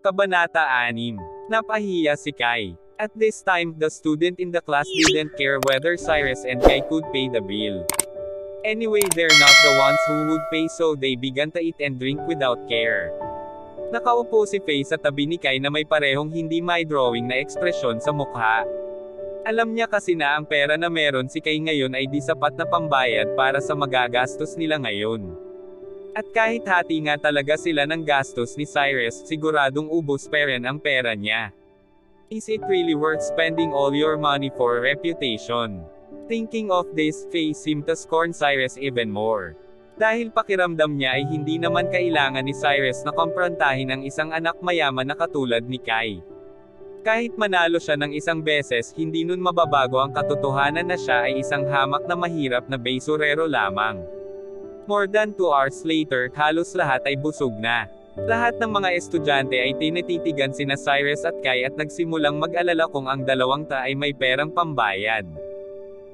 Kabanata 6. Napahiya si Kai. At this time, the student in the class didn't care whether Cyrus and Kai could pay the bill. Anyway, they're not the ones who would pay, so they began to eat and drink without care. Nakaupo si Faye sa tabi ni Kai na may parehong hindi may drawing na ekspresyon sa mukha. Alam niya kasi na ang pera na meron si Kai ngayon ay di sapat na pambayad para sa magagastos nila ngayon. At kahit hati nga talaga sila ng gastos ni Cyrus, siguradong ubos pa rin ang pera niya. Is it really worth spending all your money for reputation? Thinking of this, Faye seemed to scorn Cyrus even more. Dahil pakiramdam niya ay hindi naman kailangan ni Cyrus na komprontahin ang isang anak mayaman na katulad ni Kai. Kahit manalo siya ng isang beses, hindi nun mababago ang katotohanan na siya ay isang hamak na mahirap na basurero lamang. More than 2 hours later, halos lahat ay busog na. Lahat ng mga estudyante ay tinititigan sina Cyrus at Kai at nagsimulang mag-alala kung ang dalawang ta ay may perang pambayad.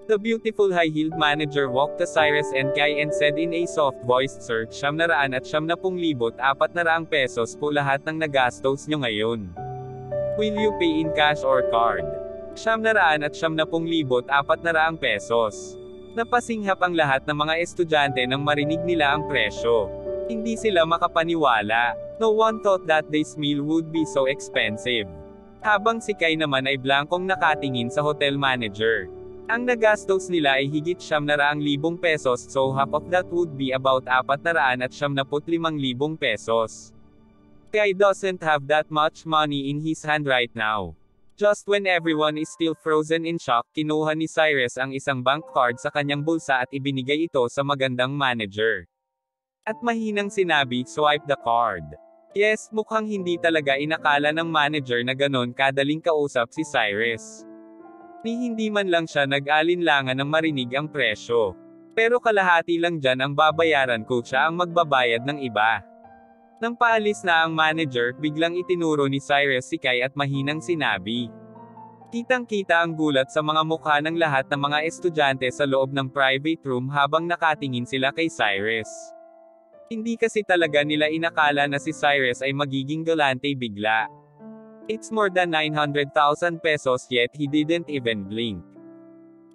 The beautiful high-heeled manager walked to Cyrus and Kai and said in a soft voice, "Sir, 770,400 pesos po lahat ng nagastos nyo ngayon. Will you pay in cash or card?" 770,400 pesos. Napasinghap ang lahat ng mga estudyante nang marinig nila ang presyo. Hindi sila makapaniwala. No one thought that this meal would be so expensive. Habang si Kai naman ay blankong nakatingin sa hotel manager. Ang nagastos nila ay higit 700,000 pesos, so half of that would be about 475,000 pesos. Kai doesn't have that much money in his hand right now. Just when everyone is still frozen in shock, kinuha ni Cyrus ang isang bank card sa kanyang bulsa at ibinigay ito sa magandang manager. At mahinang sinabi, "Swipe the card." Yes, mukhang hindi talaga inakala ng manager na ganon kadaling kausap si Cyrus. Ni hindi man lang siya nag-alinlangan ng marinig ang presyo. Pero kalahati lang dyan ang babayaran ko, siya ang magbabayad ng iba. Nang paalis na ang manager, biglang itinuro ni Cyrus si Kai at mahinang sinabi. Kitang-kita ang gulat sa mga mukha ng lahat ng mga estudyante sa loob ng private room habang nakatingin sila kay Cyrus. Hindi kasi talaga nila inakala na si Cyrus ay magiging galante bigla. It's more than 900,000 pesos yet he didn't even blink.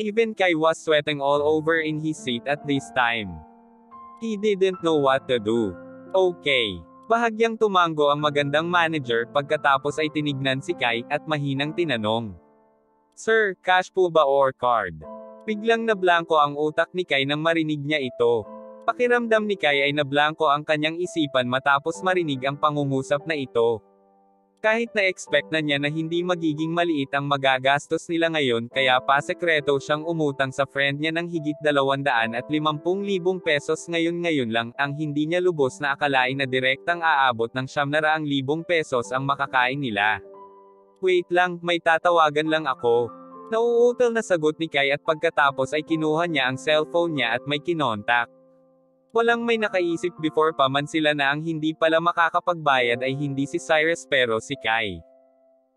Even Kai was sweating all over in his seat at this time. He didn't know what to do. Okay. Bahagyang tumango ang magandang manager pagkatapos ay tinignan si Kai at mahinang tinanong. "Sir, cash po ba or card?" Biglang nablangko ang utak ni Kai nang marinig niya ito. Pakiramdam ni Kai ay nablangko ang kanyang isipan matapos marinig ang pangungusap na ito. Kahit na-expect na niya na hindi magiging maliit ang magagastos nila ngayon, kaya pasekreto siyang umutang sa friend niya ng higit 250,000 pesos ngayon lang, ang hindi niya lubos na akalain na direktang aabot ng 700,000 pesos ang makakain nila. "Wait lang, may tatawagan lang ako." Nauutal na sagot ni Kai at pagkatapos ay kinuha niya ang cellphone niya at may kinontak. Walang may nakaisip before pa man sila na ang hindi pala makakapagbayad ay hindi si Cyrus pero si Kai.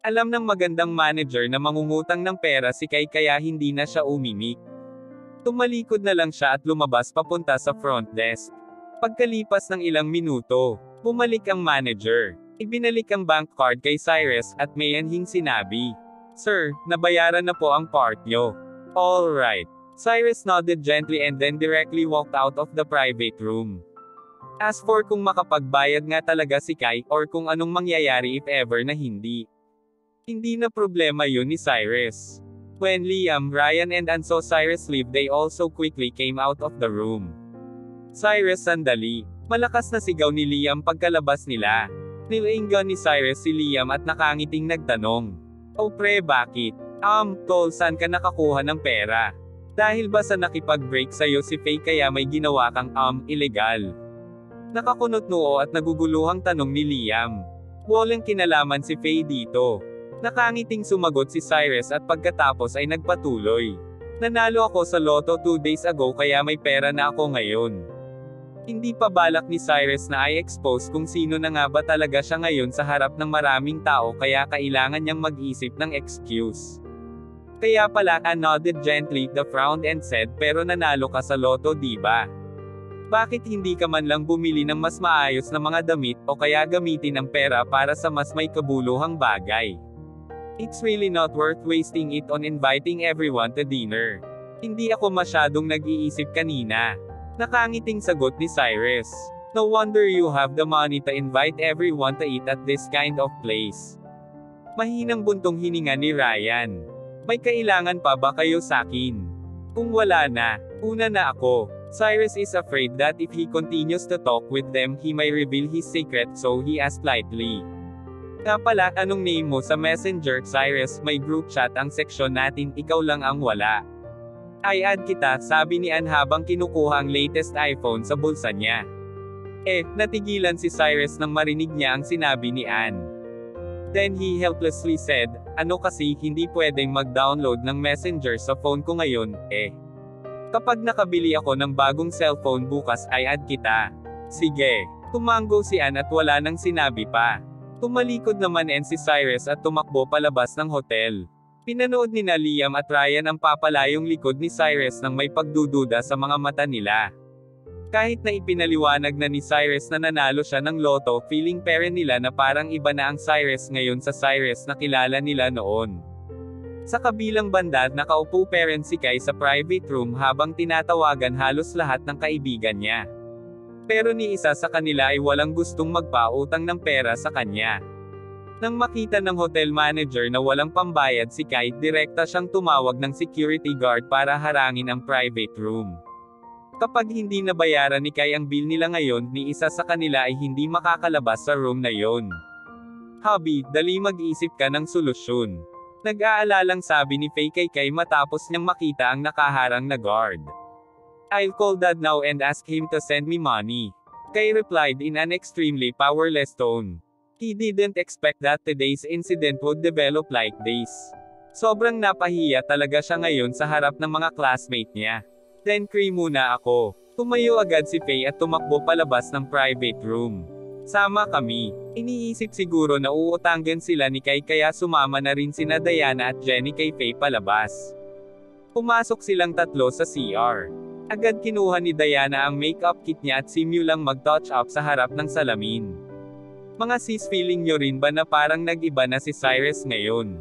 Alam ng magandang manager na mangungutang ng pera si Kai kaya hindi na siya umimik. Tumalikod na lang siya at lumabas papunta sa front desk. Pagkalipas ng ilang minuto, bumalik ang manager. Ibinalik ang bank card kay Cyrus at mayanhing sinabi, "Sir, nabayaran na po ang part nyo." "Alright." Cyrus nodded gently and then directly walked out of the private room. As for kung makapagbayad nga talaga si Kai, or kung anong mangyayari if ever na hindi. Hindi na problema yun ni Cyrus. When Liam, Ryan and Ann saw Cyrus leave, they also quickly came out of the room. "Cyrus, sandali." Malakas na sigaw ni Liam pagkalabas nila. Nilainggan ni Cyrus si Liam at nakangiting nagtanong. "Oh pre, bakit? Tol, saan ka nakakuha ng pera? Dahil ba sa nakipag-break sa'yo si Faye kaya may ginawa kang, illegal?" Nakakunot noo at naguguluhang tanong ni Liam. Walang kinalaman si Faye dito. Nakangiting sumagot si Cyrus at pagkatapos ay nagpatuloy. "Nanalo ako sa loto 2 days ago kaya may pera na ako ngayon." Hindi pa balak ni Cyrus na i-expose kung sino na nga ba talaga siya ngayon sa harap ng maraming tao kaya kailangan niyang mag-isip ng excuse. Kaya pala, Ann nodded gently, the frowned and said, "Pero nanalo ka sa loto, di ba?" Bakit hindi ka man lang bumili ng mas maayos na mga damit o kaya gamitin ang pera para sa mas may kabuluhang bagay? It's really not worth wasting it on inviting everyone to dinner. Hindi ako masyadong nag-iisip kanina. Nakangiting sagot ni Cyrus. No wonder you have the money to invite everyone to eat at this kind of place. Mahinang buntong hininga ni Ryan. May kailangan pa ba kayo sakin? Kung wala na, una na ako. Cyrus is afraid that if he continues to talk with them he may reveal his secret, so he asked lightly. Nga pala, anong name mo sa messenger? Cyrus, may group chat ang seksyon natin, ikaw lang ang wala. I-add kita, sabi ni Ann habang kinukuha ang latest iPhone sa bulsa niya. Natigilan si Cyrus nang marinig niya ang sinabi ni Ann. Then he helplessly said, ano kasi, hindi pwedeng mag-download ng messenger sa phone ko ngayon, Kapag nakabili ako ng bagong cellphone bukas ay add kita. Sige. Tumango si Ann at wala nang sinabi pa. Tumalikod naman si Cyrus at tumakbo palabas ng hotel. Pinanood ni Liam at Ryan ang papalayong likod ni Cyrus nang may pagdududa sa mga mata nila. Kahit na ipinaliwanag na ni Cyrus na nanalo siya ng loto, feeling parent nila na parang iba na ang Cyrus ngayon sa Cyrus na kilala nila noon. Sa kabilang banda, nakaupo parent si Kai sa private room habang tinatawagan halos lahat ng kaibigan niya. Pero ni isa sa kanila ay walang gustong magpautang ng pera sa kanya. Nang makita ng hotel manager na walang pambayad si Kai, direkta siyang tumawag ng security guard para harangin ang private room. Kapag hindi nabayaran ni Kai ang bill nila ngayon, ni isa sa kanila ay hindi makakalabas sa room na yon. Hubby, dali mag-isip ka ng solusyon. Nag-aalalang sabi ni Faye kay Kai matapos niyang makita ang nakaharang na guard. I'll call Dad now and ask him to send me money. Kai replied in an extremely powerless tone. He didn't expect that today's incident would develop like this. Sobrang napahiya talaga siya ngayon sa harap ng mga classmate niya. Then cry muna ako. Tumayo agad si Faye at tumakbo palabas ng private room. Sama kami. Iniisip siguro na uutanggan sila ni Kai kaya sumama na rin sina Diana at Jenny kay Faye palabas. Pumasok silang tatlo sa CR. Agad kinuha ni Diana ang makeup kit niya at simulang mag-touch up sa harap ng salamin. Mga sis, feeling nyo rin ba na parang nag-iba na si Cyrus ngayon?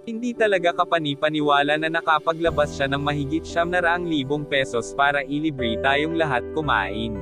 Hindi talaga kapani-paniwala na nakapaglabas siya ng mahigit 700,000 pesos para ilibre tayong lahat kumain.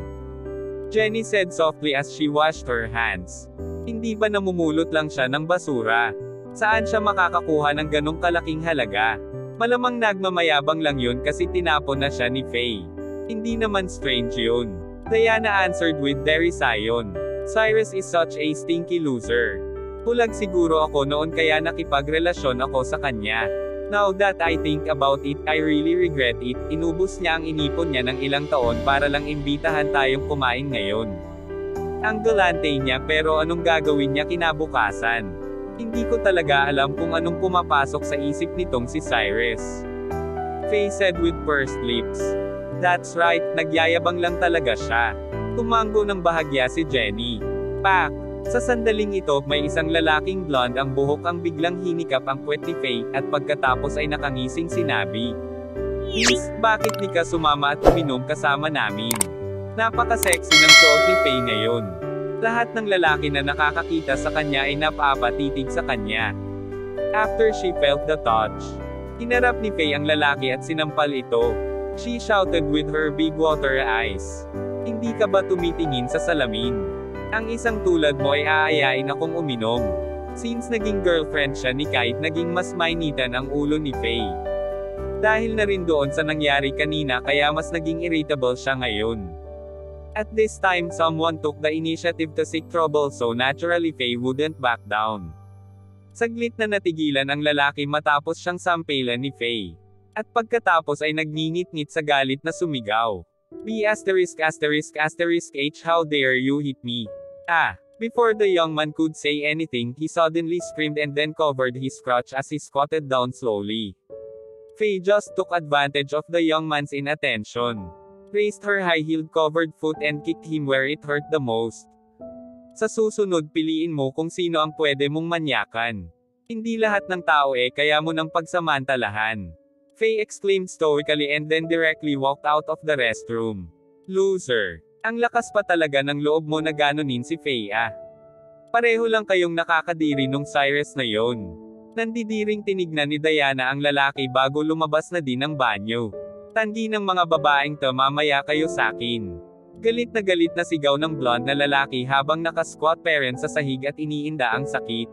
Jenny said softly as she washed her hands. Hindi ba namumulot lang siya ng basura? Saan siya makakakuha ng ganong kalaking halaga? Malamang nagmamayabang lang yun kasi tinapon na siya ni Faye. Hindi naman strange yun. Diana answered with derision. Cyrus is such a stinky loser. Pulag siguro ako noon kaya nakipagrelasyon ako sa kanya. Now that I think about it, I really regret it. Inubos niya ang inipon niya ng ilang taon para lang imbitahan tayong kumain ngayon. Ang galante niya, pero anong gagawin niya kinabukasan? Hindi ko talaga alam kung anong pumapasok sa isip nitong si Cyrus. Faye said with pursed lips. That's right, nagyayabang lang talaga siya. Tumango ng bahagya si Jenny. Pak! Sa sandaling ito, may isang lalaking blonde ang buhok ang biglang hinikap ang puwet ni Faye, at pagkatapos ay nakangising sinabi. Miss, bakit di ka sumama at uminom kasama namin? Napaka-sexy ng suot ni Faye ngayon. Lahat ng lalaki na nakakakita sa kanya ay napapatitig sa kanya. After she felt the touch, hinarap ni Faye ang lalaki at sinampal ito. She shouted with her big water eyes. Hindi ka ba tumitingin sa salamin? Ang isang tulad mo ay aayain akong uminom. Since naging girlfriend siya ni Kai, naging mas mainitan ang ulo ni Faye. Dahil na rin doon sa nangyari kanina kaya mas naging irritable siya ngayon. At this time someone took the initiative to seek trouble, so naturally Faye wouldn't back down. Saglit na natigilan ang lalaki matapos siyang sampelan ni Faye. At pagkatapos ay nagngingit-ngit sa galit na sumigaw. B*******H, how dare you hit me? Before the young man could say anything, he suddenly screamed and then covered his crotch as he squatted down slowly. Faye just took advantage of the young man's inattention, raised her high-heeled covered foot and kicked him where it hurt the most. Sa susunod, piliin mo kung sino ang pwede mong manyakan. Hindi lahat ng tao kaya mo nang pagsamantalahan. Faye exclaimed stoically and then directly walked out of the restroom. Loser. Ang lakas pa talaga ng loob mo na ganunin si Faye ah. Pareho lang kayong nakakadiri nung Cyrus na yon. Nandidiring tinignan ni Diana ang lalaki bago lumabas na din ng banyo. Tanggi ng mga babaeng to, mamaya kayo sakin. Galit na sigaw ng blonde na lalaki habang nakasquat parent sa sahig at iniinda ang sakit.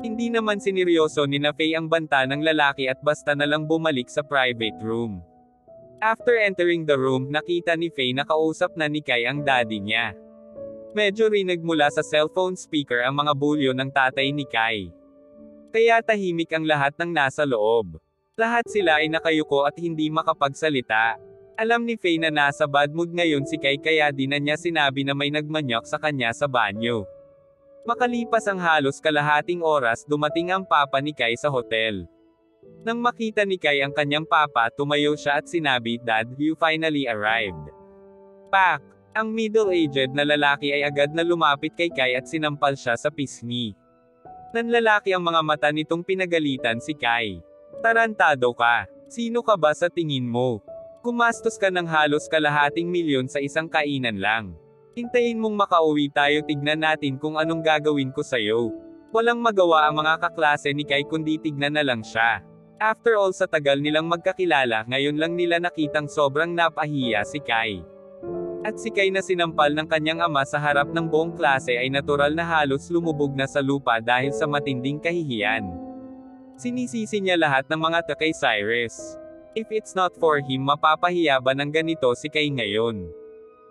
Hindi naman sineryoso ni na Faye ang banta ng lalaki at basta na lang bumalik sa private room. After entering the room, nakita ni Faye na kausap na ni Kai ang daddy niya. Medyo rinig mula sa cellphone speaker ang mga bulyo ng tatay ni Kai. Kaya tahimik ang lahat ng nasa loob. Lahat sila ay nakayuko at hindi makapagsalita. Alam ni Faye na nasa bad mood ngayon si Kai kaya di na niya sinabi na may nagmanyok sa kanya sa banyo. Makalipas ang halos kalahating oras, dumating ang papa ni Kai sa hotel. Nang makita ni Kai ang kanyang papa, tumayo siya at sinabi, "Dad, you finally arrived." Pak! Ang middle-aged na lalaki ay agad na lumapit kay Kai at sinampal siya sa pisngi. Nanlalaki ang mga mata nitong pinagalitan si Kai. "Tarantado ka. Sino ka ba sa tingin mo? Gumastos ka ng halos kalahating milyon sa isang kainan lang. Hintayin mong makauwi tayo, tignan natin kung anong gagawin ko sa'yo." Walang magawa ang mga kaklase ni Kai kundi tignan na lang siya. After all, sa tagal nilang magkakilala, ngayon lang nila nakitang sobrang napahiya si Kai. At si Kai na sinampal ng kanyang ama sa harap ng buong klase ay natural na halos lumubog na sa lupa dahil sa matinding kahihiyan. Sinisisi niya lahat ng mga to kay Cyrus. If it's not for him, mapapahiya ba ng ganito si Kai ngayon?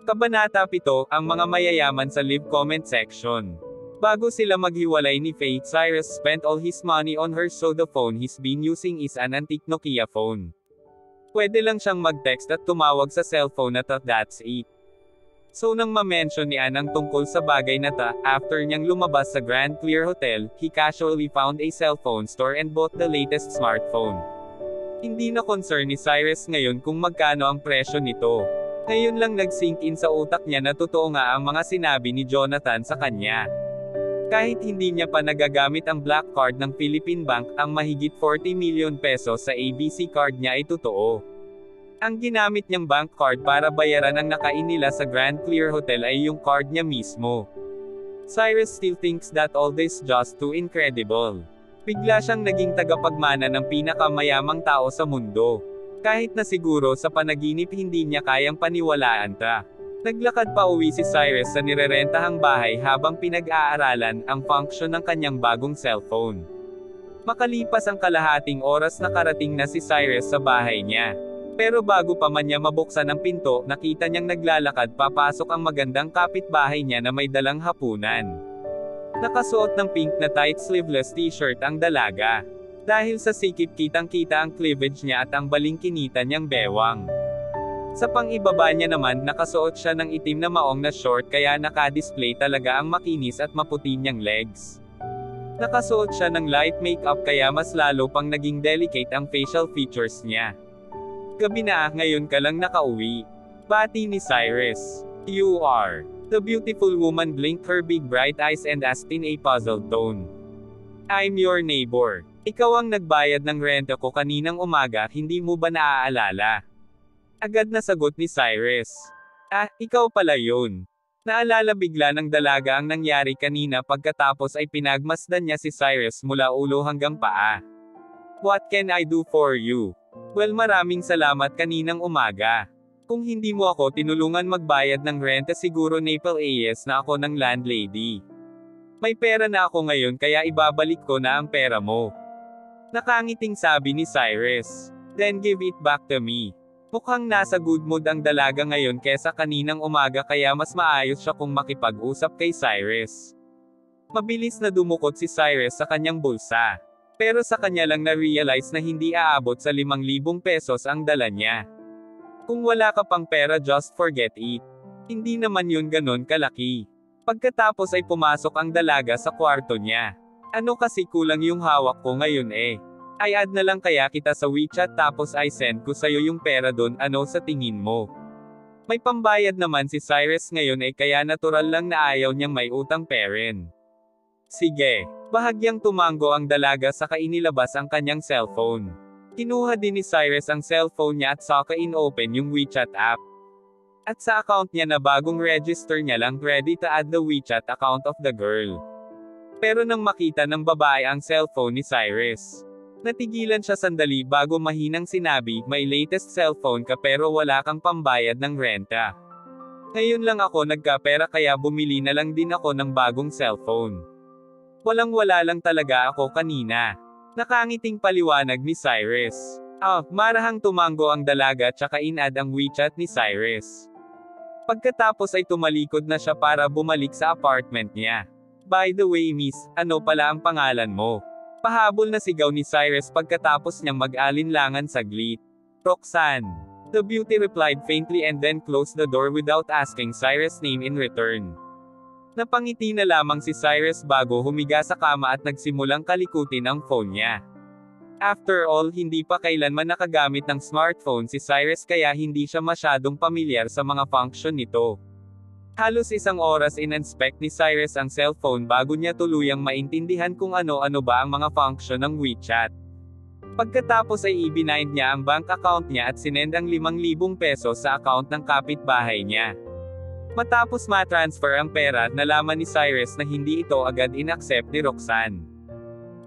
Kabanata 7, ang mga mayayaman sa live comment section. Bago sila maghiwalay ni Faye, Cyrus spent all his money on her so the phone he's been using is an antique Nokia phone. Pwede lang siyang mag-text at tumawag sa cellphone na to, that's it. So nang ma-mention ni Ann ang tungkol sa bagay na ta, after niyang lumabas sa Grand Clear Hotel, he casually found a cellphone store and bought the latest smartphone. Hindi na concern ni Cyrus ngayon kung magkano ang presyo nito. Ngayon lang nag-sink in sa utak niya na totoo nga ang mga sinabi ni Jonathan sa kanya. Kahit hindi niya pa nagagamit ang black card ng Philippine Bank, ang mahigit 40 million pesos sa ABC card niya ay totoo. Ang ginamit niyang bank card para bayaran ang nakain nila sa Grand Clear Hotel ay yung card niya mismo. Cyrus still thinks that all this just too incredible. Bigla siyang naging tagapagmana ng pinakamayamang tao sa mundo. Kahit na siguro sa panaginip hindi niya kayang paniwalaan ta. Naglakad pa uwi si Cyrus sa nirerentahang bahay habang pinag-aaralan ang function ng kanyang bagong cellphone. Makalipas ang kalahating oras nakarating na si Cyrus sa bahay niya. Pero bago pa man niya mabuksan ang pinto, nakita niyang naglalakad papasok ang magandang kapitbahay niya na may dalang hapunan. Nakasuot ng pink na tight sleeveless t-shirt ang dalaga. Dahil sa sikip kitang-kita ang cleavage niya at ang balingkinita niyang bewang. Sa pang-ibaba niya naman, nakasuot siya ng itim na maong na short kaya naka-display talaga ang makinis at maputi niyang legs. Nakasuot siya ng light makeup kaya mas lalo pang naging delicate ang facial features niya. "Gabi na, ngayon ka lang nakauwi." Bati ni Cyrus. "You are." The beautiful woman blinked her big bright eyes and asked in a puzzled tone. "I'm your neighbor. Ikaw ang nagbayad ng renta ko kaninang umaga, hindi mo ba naaalala?" Agad na sagot ni Cyrus. "Ah, ikaw pala yun." Naalala bigla ng dalaga ang nangyari kanina pagkatapos ay pinagmasdan niya si Cyrus mula ulo hanggang paa. "What can I do for you?" "Well, maraming salamat kaninang umaga. Kung hindi mo ako tinulungan magbayad ng renta siguro napal-ayes na ako ng landlady. May pera na ako ngayon kaya ibabalik ko na ang pera mo." Nakangiting sabi ni Cyrus. "Then give it back to me." Mukhang nasa good mood ang dalaga ngayon kesa kaninang umaga kaya mas maayos siya kung makipag-usap kay Cyrus. Mabilis na dumukot si Cyrus sa kanyang bulsa. Pero sa kanya lang na-realize na hindi aabot sa 5,000 pesos ang dala niya. Kung wala ka pang pera, just forget it. Hindi naman yun ganon kalaki. Pagkatapos ay pumasok ang dalaga sa kwarto niya. "Ano kasi kulang yung hawak ko ngayon eh. I add na lang kaya kita sa WeChat tapos I send ko sa'yo yung pera doon, ano sa tingin mo?" May pambayad naman si Cyrus ngayon eh kaya natural lang na ayaw niyang may utang parent. "Sige." Bahagyang tumango ang dalaga saka inilabas ang kanyang cellphone. Kinuha din ni Cyrus ang cellphone niya at saka in-open yung WeChat app. At sa account niya na bagong register niya lang ready to add the WeChat account of the girl. Pero nang makita ng babae ang cellphone ni Cyrus, natigilan siya sandali bago mahinang sinabi, may latest cellphone ka pero wala kang pambayad ng renta. Ngayon lang ako nagkapera kaya bumili na lang din ako ng bagong cellphone. Walang-wala lang talaga ako kanina. Nakangiting paliwanag ni Cyrus. Marahang tumango ang dalaga tsaka in-add ang WeChat ni Cyrus. Pagkatapos ay tumalikod na siya para bumalik sa apartment niya. By the way miss, ano pala ang pangalan mo? Pahabol na sigaw ni Cyrus pagkatapos niyang mag-alinlangan saglit. Roxanne. The beauty replied faintly and then closed the door without asking Cyrus' name in return. Napangiti na lamang si Cyrus bago humiga sa kama at nagsimulang kalikutin ang phone niya. After all, hindi pa kailanman nakagamit ng smartphone si Cyrus kaya hindi siya masyadong pamilyar sa mga function nito. Halos isang oras in-inspect ni Cyrus ang cellphone bago niya tuluyang maintindihan kung ano-ano ba ang mga function ng WeChat. Pagkatapos ay ibinind niya ang bank account niya at sinend ang 5,000 pesos sa account ng kapitbahay niya. Matapos ma-transfer ang pera, nalaman ni Cyrus na hindi ito agad in-accept ni Roxanne.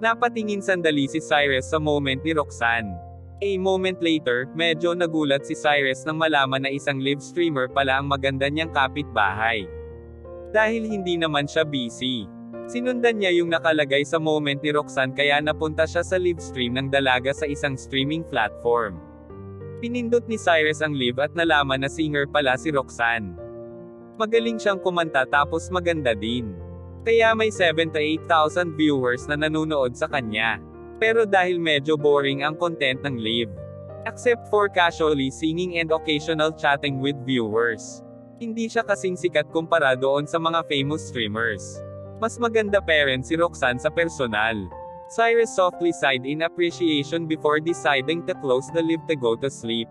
Napatingin sandali si Cyrus sa moment ni Roxanne. A moment later, medyo nagulat si Cyrus nang malaman na isang live streamer pala ang maganda niyang kapitbahay. Dahil hindi naman siya busy, sinundan niya yung nakalagay sa moment ni Roxanne kaya napunta siya sa live stream ng dalaga sa isang streaming platform. Pinindot ni Cyrus ang live at nalaman na singer pala si Roxanne. Magaling siyang kumanta tapos maganda din. Kaya may 78,000 viewers na nanonood sa kanya. Pero dahil medyo boring ang content ng live, except for casually singing and occasional chatting with viewers, hindi siya kasing sikat kumpara doon sa mga famous streamers. Mas maganda pa rin si Roxanne sa personal. Cyrus softly sighed in appreciation before deciding to close the live to go to sleep.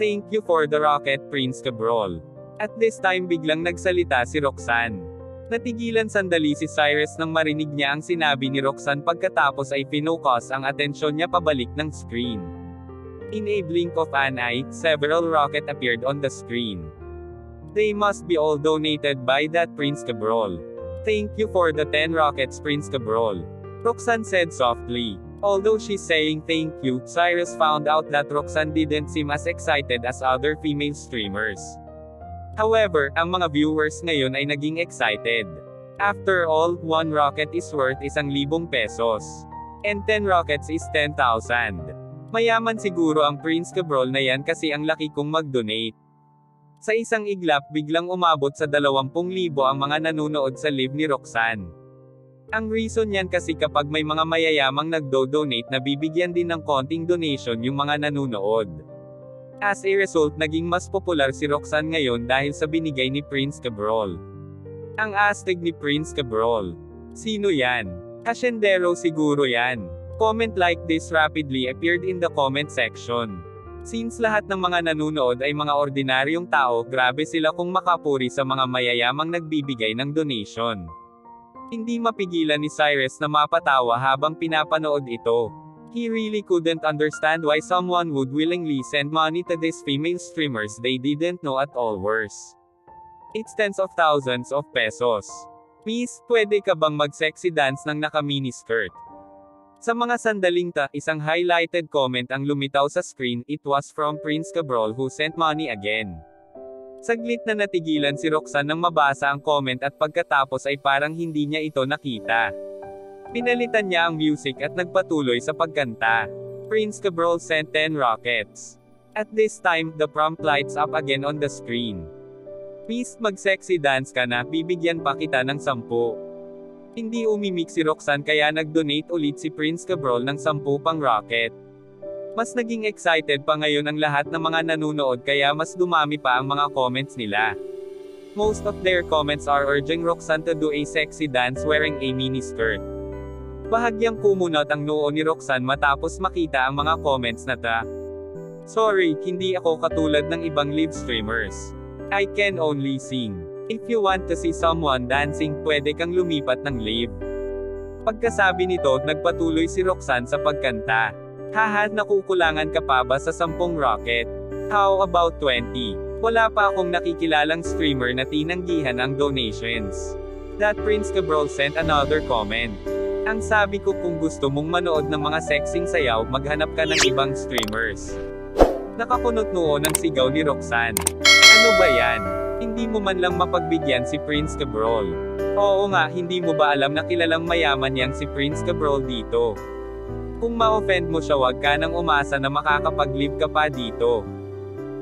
Thank you for the rocket, Prince Cabrol. At this time biglang nagsalita si Roxanne. Natigilan sandali si Cyrus nang marinig niya ang sinabi ni Roxanne pagkatapos ay pinocus ang atensyon niya pabalik ng screen. In a blink of an eye, several rockets appeared on the screen. They must be all donated by that Prince Cabrol. Thank you for the 10 rockets, Prince Cabrol. Roxanne said softly. Although she's saying thank you, Cyrus found out that Roxanne didn't seem as excited as other female streamers. However, ang mga viewers ngayon ay naging excited. After all, 1 rocket is worth 1,000 pesos. And 10 rockets is 10,000. Mayaman siguro ang Prince Cabrol na yan kasi ang laki kong mag-donate. Sa isang iglap biglang umabot sa 20,000 ang mga nanonood sa live ni Roxanne. Ang reason yan kasi kapag may mga mayayamang nagdo-donate na bibigyan din ng konting donation yung mga nanonood. As a result naging mas popular si Roxanne ngayon dahil sa binigay ni Prince Cabrol. Ang astig ni Prince Cabrol. Sino yan? Hasyendero siguro yan. Comment like this rapidly appeared in the comment section. Since lahat ng mga nanonood ay mga ordinaryong tao, grabe sila kung makapuri sa mga mayayamang nagbibigay ng donation. Hindi mapigilan ni Cyrus na mapatawa habang pinapanood ito. He really couldn't understand why someone would willingly send money to these female streamers they didn't know at all. Worse, it's tens of thousands of pesos. Miss, pwede ka bang mag-sexy dance ng naka-miniskirt? Sa mga sandaling isang highlighted comment ang lumitaw sa screen. It was from Prince Cabrol who sent money again. Saglit na natigilan si Roxanne nang mabasa ang comment at pagkatapos ay parang hindi niya ito nakita. Pinalitan niya ang music at nagpatuloy sa pagkanta. Prince Cabrol sent 10 rockets. At this time, the prompt lights up again on the screen. Miss, mag-sexy dance ka na, bibigyan pa kita ng 10. Hindi umimik si Roxanne kaya nag-donate ulit si Prince Cabrol ng 10 pang rocket. Mas naging excited pa ngayon ang lahat ng mga nanonood kaya mas dumami pa ang mga comments nila. Most of their comments are urging Roxanne to do a sexy dance wearing a miniskirt. Bahagyang kumunot ang noo ni Roxanne matapos makita ang mga comments na Sorry, hindi ako katulad ng ibang live streamers. I can only sing. If you want to see someone dancing, pwede kang lumipat ng live. Pagkasabi nito, nagpatuloy si Roxanne sa pagkanta. Haha, nakukulangan ka pa ba sa 10 rocket? How about 20? Wala pa akong nakikilalang streamer na tinanggihan ang donations. That Prince Cabrol sent another comment. Ang sabi ko, kung gusto mong manood ng mga sexing sayaw, maghanap ka ng ibang streamers. Nakakunot noon ang sigaw ni Roxanne. Ano ba yan? Hindi mo man lang mapagbigyan si Prince Cabrol. Oo nga, hindi mo ba alam na kilalang mayaman yang si Prince Cabrol dito? Kung ma-offend mo siya, wag ka nang umasa na makakapag-live ka pa dito.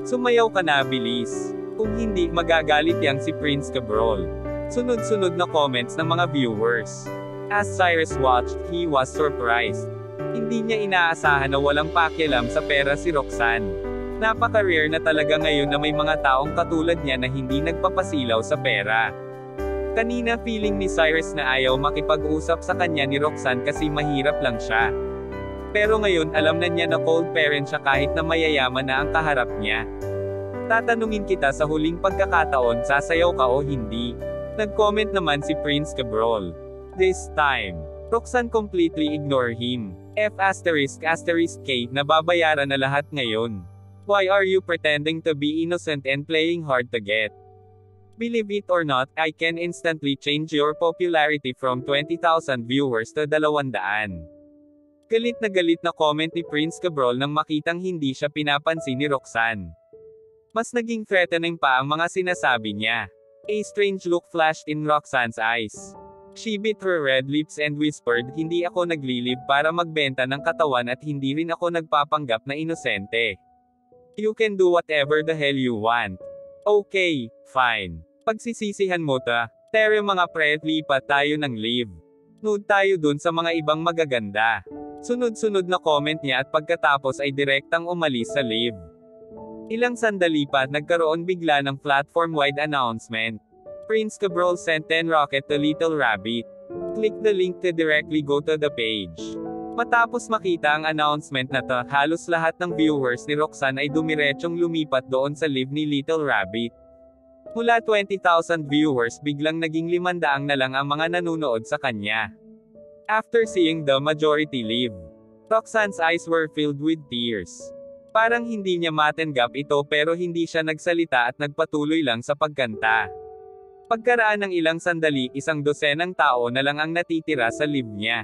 Sumayaw ka na, bilis. Kung hindi, magagalit yang si Prince Cabrol. Sunod-sunod na comments ng mga viewers. As Cyrus watched, he was surprised. Hindi niya inaasahan na walang pakialam sa pera si Roxanne. Napaka-rare na talaga ngayon na may mga taong katulad niya na hindi nagpapasilaw sa pera. Kanina feeling ni Cyrus na ayaw makipag-usap sa kanya ni Roxanne kasi mahirap lang siya. Pero ngayon alam na niya na cold parent siya kahit na mayayaman na ang kaharap niya. Tatanungin kita sa huling pagkakataon, sasayaw ka o hindi? Nag-comment naman si Prince Cabrol. This time, Roxanne completely ignore him. F***K, nababayaran na lahat ngayon. Why are you pretending to be innocent and playing hard to get? Believe it or not, I can instantly change your popularity from 20,000 viewers to 200. Galit na comment ni Prince Cabrol nang makitang hindi siya pinapansin ni Roxanne. Mas naging threatening pa ang mga sinasabi niya. A strange look flashed in Roxanne's eyes. She bit her red lips and whispered, hindi ako naglilib para magbenta ng katawan at hindi rin ako nagpapanggap na inosente. You can do whatever the hell you want. Okay, fine. Pagsisisihan mo ta, tere mga pre, lipat tayo ng live. Nude tayo dun sa mga ibang magaganda. Sunod-sunod na comment niya at pagkatapos ay direktang umalis sa live. Ilang sandali pa nagkaroon bigla ng platform-wide announcement. Prince Cabrol sent 10 rocket to Little Rabbit. Click the link to directly go to the page. Matapos makita ang announcement na to, halos lahat ng viewers ni Roxanne ay dumiretsyong lumipat doon sa live ni Little Rabbit. Mula 20,000 viewers biglang naging 500 na lang ang mga nanunood sa kanya. After seeing the majority leave, Roxanne's eyes were filled with tears. Parang hindi niya matanggap ito pero hindi siya nagsalita at nagpatuloy lang sa pagkanta. Pagkaraan ng ilang sandali, 100 tao na lang ang natitira sa live niya.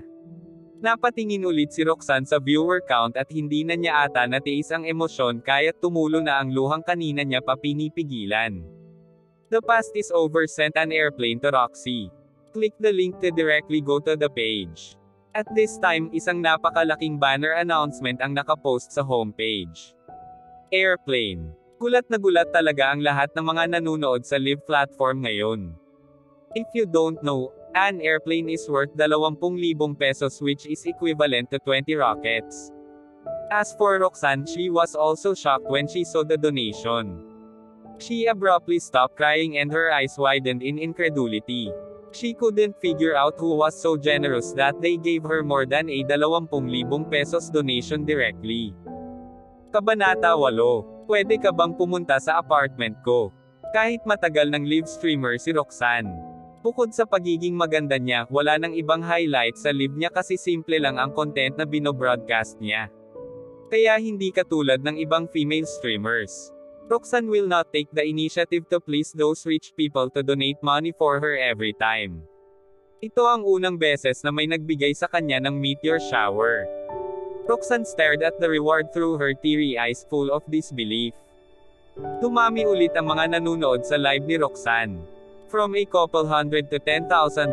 Napatingin ulit si Roxanne sa viewer count at hindi na niya ata natiis ang emosyon kaya't tumulo na ang luhang kanina niya pa pinipigilan. The past is over, sent an airplane to Roxy. Click the link to directly go to the page. At this time, isang napakalaking banner announcement ang nakapost sa homepage. Airplane. Gulat na gulat talaga ang lahat ng mga nanunood sa live platform ngayon. If you don't know, an airplane is worth 20,000 pesos which is equivalent to 20 rockets. As for Roxanne, she was also shocked when she saw the donation. She abruptly stopped crying and her eyes widened in incredulity. She couldn't figure out who was so generous that they gave her more than a 20,000 pesos donation directly. Kabanata 8. Pwede ka bang pumunta sa apartment ko? Kahit matagal ng live streamer si Roxanne. Bukod sa pagiging maganda niya, wala nang ibang highlight sa live niya kasi simple lang ang content na binobroadcast niya. Kaya hindi katulad ng ibang female streamers. Roxanne will not take the initiative to please those rich people to donate money for her every time. Ito ang unang beses na may nagbigay sa kanya ng meteor shower. Roxanne stared at the reward through her teary eyes full of disbelief. Dumami ulit ang mga nanunood sa live ni Roxanne. From a couple hundred to 10,000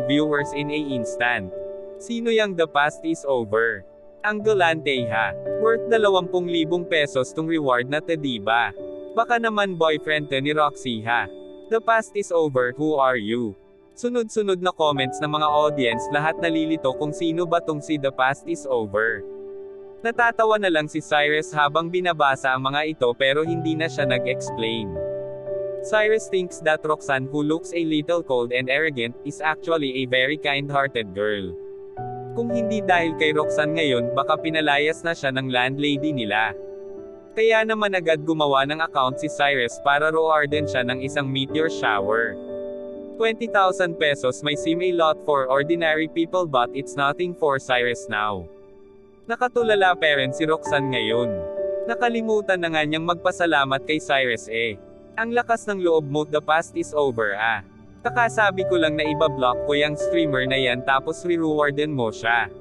viewers in a instant. Sino yang the past is over? Ang galante ha. Worth 20,000 pesos tong reward na to, diba? Baka naman boyfriend to ni Roxy ha. The past is over, who are you? Sunod-sunod na comments ng mga audience, lahat nalilito kung sino ba tong si The Past is Over. Natatawa na lang si Cyrus habang binabasa ang mga ito pero hindi na siya nag-explain. Cyrus thinks that Roxanne, who looks a little cold and arrogant, is actually a very kind-hearted girl. Kung hindi dahil kay Roxanne ngayon, baka pinalayas na siya ng landlady nila. Kaya naman agad gumawa ng account si Cyrus para rewarden siya ng isang meteor shower. 20,000 pesos may seem a lot for ordinary people but it's nothing for Cyrus now. Nakatulala pa rin si Roxanne ngayon. Nakalimutan na nga niyang magpasalamat kay Cyrus eh. Ang lakas ng loob mo, the past is over ah. Kakasabi ko lang na iba-block ko yung streamer na yan tapos re-rewarden mo siya.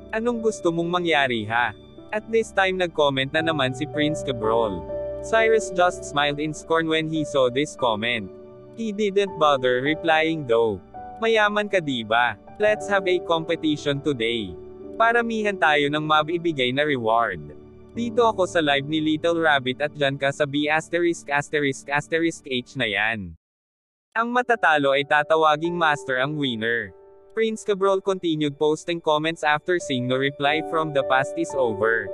Anong gusto mong mangyari ha? At this time nag-comment na naman si Prince Cabrol. Cyrus just smiled in scorn when he saw this comment. He didn't bother replying though. Mayaman ka diba? Let's have a competition today. Paramihan tayo ng mabibigay na reward. Dito ako sa live ni Little Rabbit at dyan ka sa B********H na yan. Ang matatalo ay tatawaging master ang winner. Prince Cabrol continued posting comments after seeing no reply from the past is over.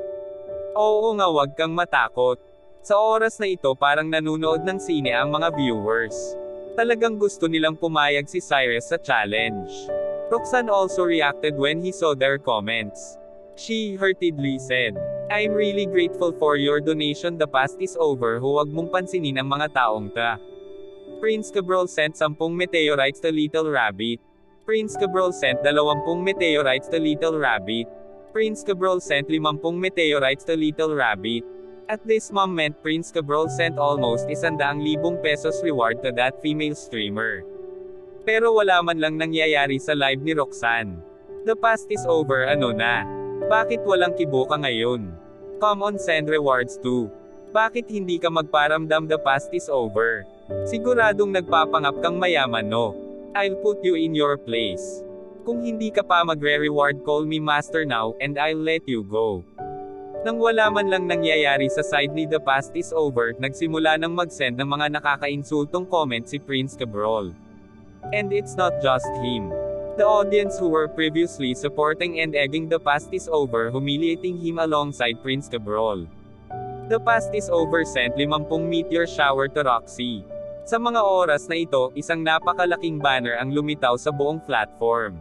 Oo nga, wag kang matakot. Sa oras na ito parang nanunood ng sine ang mga viewers. Talagang gusto nilang pumayag si Cyrus sa challenge. Roxanne also reacted when he saw their comments. She heartedly said, "I'm really grateful for your donation, the past is over, huwag mong pansinin ang mga taong ta." Prince Cabrol sent 10 meteorites to Little Rabbit. Prince Cabrol sent 20 meteorites to Little Rabbit. Prince Cabrol sent 50 meteorites to Little Rabbit. At this moment Prince Cabrol sent almost 100,000 pesos reward to that female streamer. Pero wala man lang nangyayari sa live ni Roxanne. The past is over, ano na? Bakit walang kibuka ngayon? Come on, send rewards too. Bakit hindi ka magparamdam the past is over? Siguradong nagpapangap kang mayaman no? I'll put you in your place. Kung hindi ka pa magre-reward, call me master now, and I'll let you go. Nang wala man lang nangyayari sa side ni the past is over, nagsimula nang mag-send ng mga nakakainsultong comment si Prince Cabrol. And it's not just him. The audience who were previously supporting and egging the past is over humiliating him alongside Prince Cabrol. The past is over sent 50 meteor shower to Roxy. Sa mga oras na ito, isang napakalaking banner ang lumitaw sa buong platform.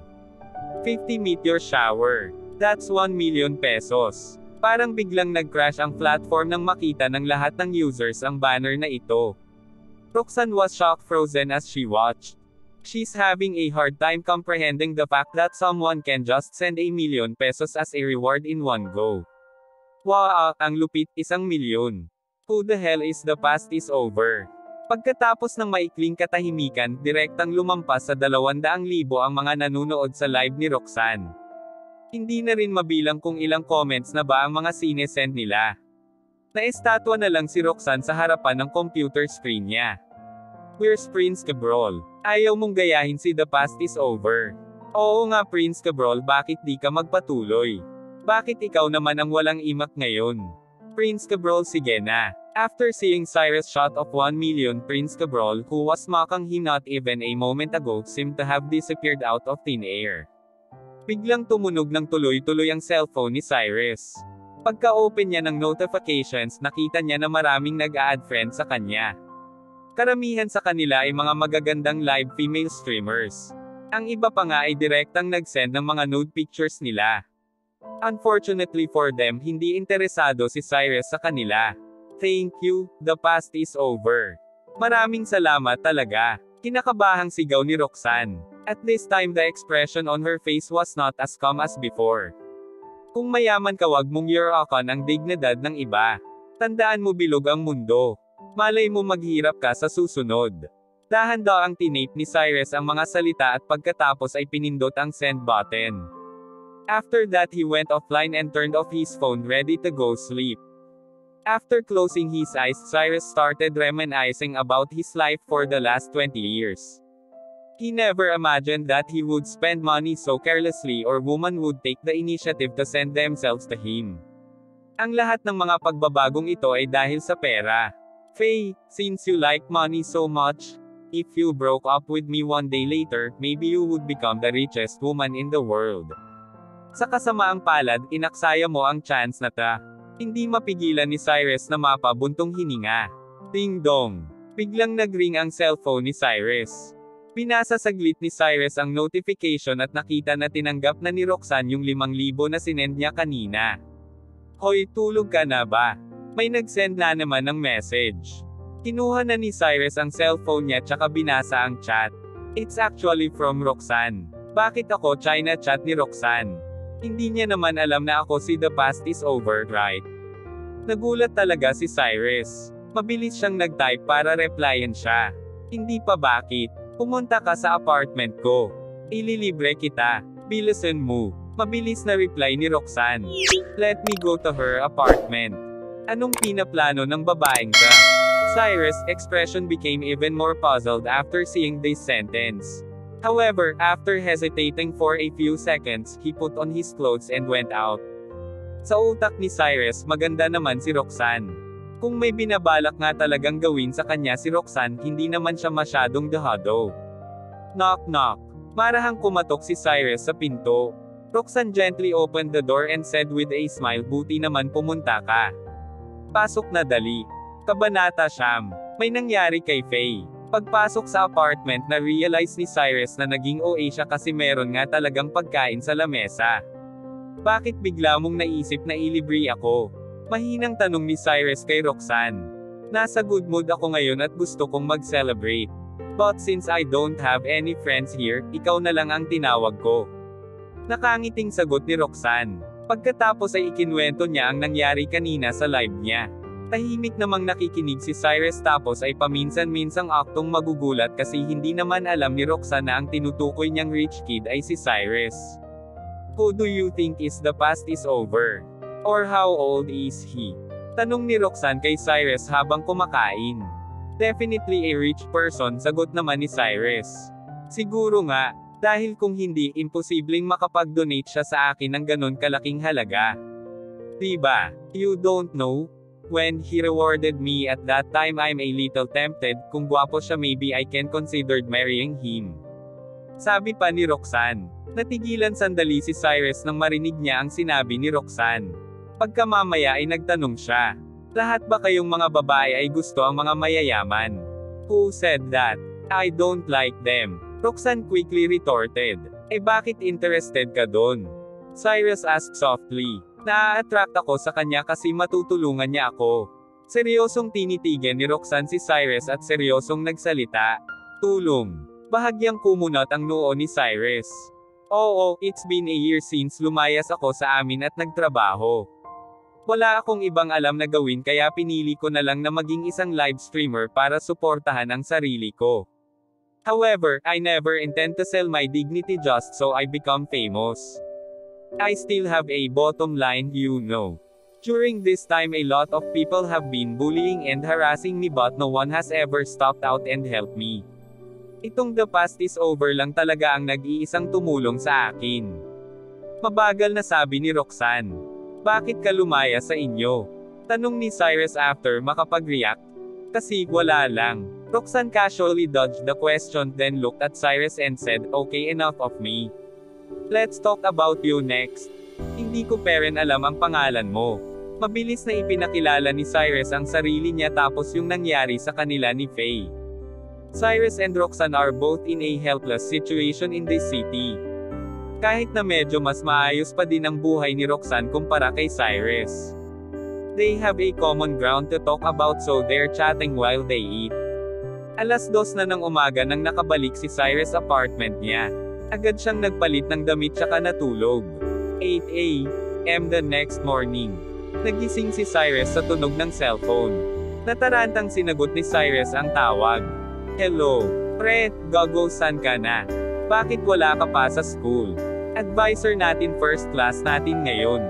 50 meteor shower. That's 1 million pesos. Parang biglang nag-crash ang platform nang makita ng lahat ng users ang banner na ito. Roxanne was shock frozen as she watched. She's having a hard time comprehending the fact that someone can just send 1 million pesos as a reward in one go. Wow, ang lupit, 1 milyon. Who the hell is the past is over? Pagkatapos ng maikling katahimikan, direktang lumampas sa 200,000 ang mga nanunood sa live ni Roxanne. Hindi na rin mabilang kung ilang comments na ba ang mga sinesend nila. Naestatwa na lang si Roxanne sa harapan ng computer screen niya. Where's Prince Cabrol? Ayaw mong gayahin si the past is over. Oo nga Prince Cabrol, bakit di ka magpatuloy? Bakit ikaw naman ang walang imak ngayon? Prince Cabrol, sige na. After seeing Cyrus shot of 1 million, Prince Cabrol, who was mocking him not even a moment ago, seemed to have disappeared out of thin air. Biglang tumunog ng tuloy-tuloy ang cellphone ni Cyrus. Pagka-open niya ng notifications, nakita niya na maraming nag-a-add friends sa kanya. Karamihan sa kanila ay mga magagandang live female streamers. Ang iba pa nga ay direktang nag-send ng mga nude pictures nila. Unfortunately for them, hindi interesado si Cyrus sa kanila. Thank you, the past is over. Maraming salamat talaga. Kinakabahang sigaw ni Roxanne. At this time the expression on her face was not as calm as before. Kung mayaman ka, wag mong yurakan ang dignidad ng iba. Tandaan mo bilog ang mundo. Malay mo maghirap ka sa susunod. Dahan-dahang tinape ni Cyrus ang mga salita at pagkatapos ay pinindot ang send button. After that he went offline and turned off his phone ready to go sleep. After closing his eyes, Cyrus started reminiscing about his life for the last 20 years. He never imagined that he would spend money so carelessly or women would take the initiative to send themselves to him. Ang lahat ng mga pagbabagong ito ay dahil sa pera. Faye, since you like money so much, if you broke up with me one day later, maybe you would become the richest woman in the world. Sa kasamaang palad, inaksaya mo ang chance na ta. Hindi mapigilan ni Cyrus na mapabuntong hininga. Ding dong. Biglang nagring ang cellphone ni Cyrus. Pinasa saglit ni Cyrus ang notification at nakita na tinanggap na ni Roxanne yung 5,000 na sinend niya kanina. Hoy, tulog ka na ba? May nag-send na naman ng message. Kinuha na ni Cyrus ang cellphone niya tsaka binasa ang chat. It's actually from Roxanne. Bakit ako China chat ni Roxanne? Hindi niya naman alam na ako si the past is over, right? Nagulat talaga si Cyrus. Mabilis siyang nag-type para replyan siya. Hindi pa bakit. Pumunta ka sa apartment ko. Ililibre kita. Bilisan mo. Mabilis na reply ni Roxanne. Let me go to her apartment. Anong pinaplano ng babaeng ka? Cyrus' expression became even more puzzled after seeing this sentence. However, after hesitating for a few seconds, he put on his clothes and went out. Sa utak ni Cyrus, maganda naman si Roxanne. Kung may binabalak nga talagang gawin sa kanya si Roxanne, hindi naman siya masyadong dehado. Knock knock. Marahang kumatok si Cyrus sa pinto. Roxanne gently opened the door and said with a smile, buti naman pumunta ka. Pasok na dali. Kabanata Siyam. May nangyari kay Faye. Pagpasok sa apartment na-realize ni Cyrus na naging OA siya kasi meron nga talagang pagkain sa lamesa. Bakit bigla mong naisip na ilibre ako? Mahinang tanong ni Cyrus kay Roxanne. Nasa good mood ako ngayon at gusto kong mag-celebrate. But since I don't have any friends here, ikaw na lang ang tinawag ko. Nakangiting sagot ni Roxanne. Pagkatapos ay ikinwento niya ang nangyari kanina sa live niya. Tahimik namang nakikinig si Cyrus tapos ay paminsan-minsang aktong magugulat kasi hindi naman alam ni Roxanne na ang tinutukoy niyang rich kid ay si Cyrus. Who do you think is the past is over? Or how old is he? Tanong ni Roxanne kay Cyrus habang kumakain. Definitely a rich person, sagot naman ni Cyrus. Siguro nga, dahil kung hindi, imposibleng makapag-donate siya sa akin ng ganon kalaking halaga. Diba? You don't know? When he rewarded me at that time I'm a little tempted, kung gwapo siya maybe I can consider marrying him. Sabi pa ni Roxanne. Natigilan sandali si Cyrus nang marinig niya ang sinabi ni Roxanne. Pagkamamaya ay nagtanong siya. Lahat ba kayong mga babae ay gusto ang mga mayayaman? Who said that? I don't like them. Roxanne quickly retorted. Eh bakit interested ka doon? Cyrus asked softly. Naa-attract ako sa kanya kasi matutulungan niya ako. Seryosong tinitigan ni Roxanne si Cyrus at seryosong nagsalita. Tulong. Bahagyang kumunot ang noo ni Cyrus. Oo, it's been a year since lumayas ako sa amin at nagtrabaho. Wala akong ibang alam na gawin kaya pinili ko na lang na maging isang live streamer para suportahan ang sarili ko. However, I never intend to sell my dignity just so I become famous. I still have a bottom line, you know. During this time a lot of people have been bullying and harassing me but no one has ever stopped out and helped me. Itong the past is over lang talaga ang nag-iisang tumulong sa akin. Mabagal na sabi ni Roxanne. Bakit ka lumaya sa inyo? Tanong ni Cyrus after makapag-react. Kasi wala lang. Roxanne casually dodged the question then looked at Cyrus and said, okay enough of me. Let's talk about you next. Hindi ko pa rin alam ang pangalan mo. Mabilis na ipinakilala ni Cyrus ang sarili niya tapos yung nangyari sa kanila ni Faye. Cyrus and Roxanne are both in a helpless situation in this city. Kahit na medyo mas maayos pa din ang buhay ni Roxanne kumpara kay Cyrus. They have a common ground to talk about so they're chatting while they eat. 2:00 na ng umaga nang nakabalik si Cyrus apartment niya. Agad siyang nagpalit ng damit tsaka natulog. 8 a.m. the next morning. Nagising si Cyrus sa tunog ng cellphone. Natarantang sinagot ni Cyrus ang tawag. Hello, pre, gago saan ka na? Bakit wala ka pa sa school? Advisor natin first class natin ngayon.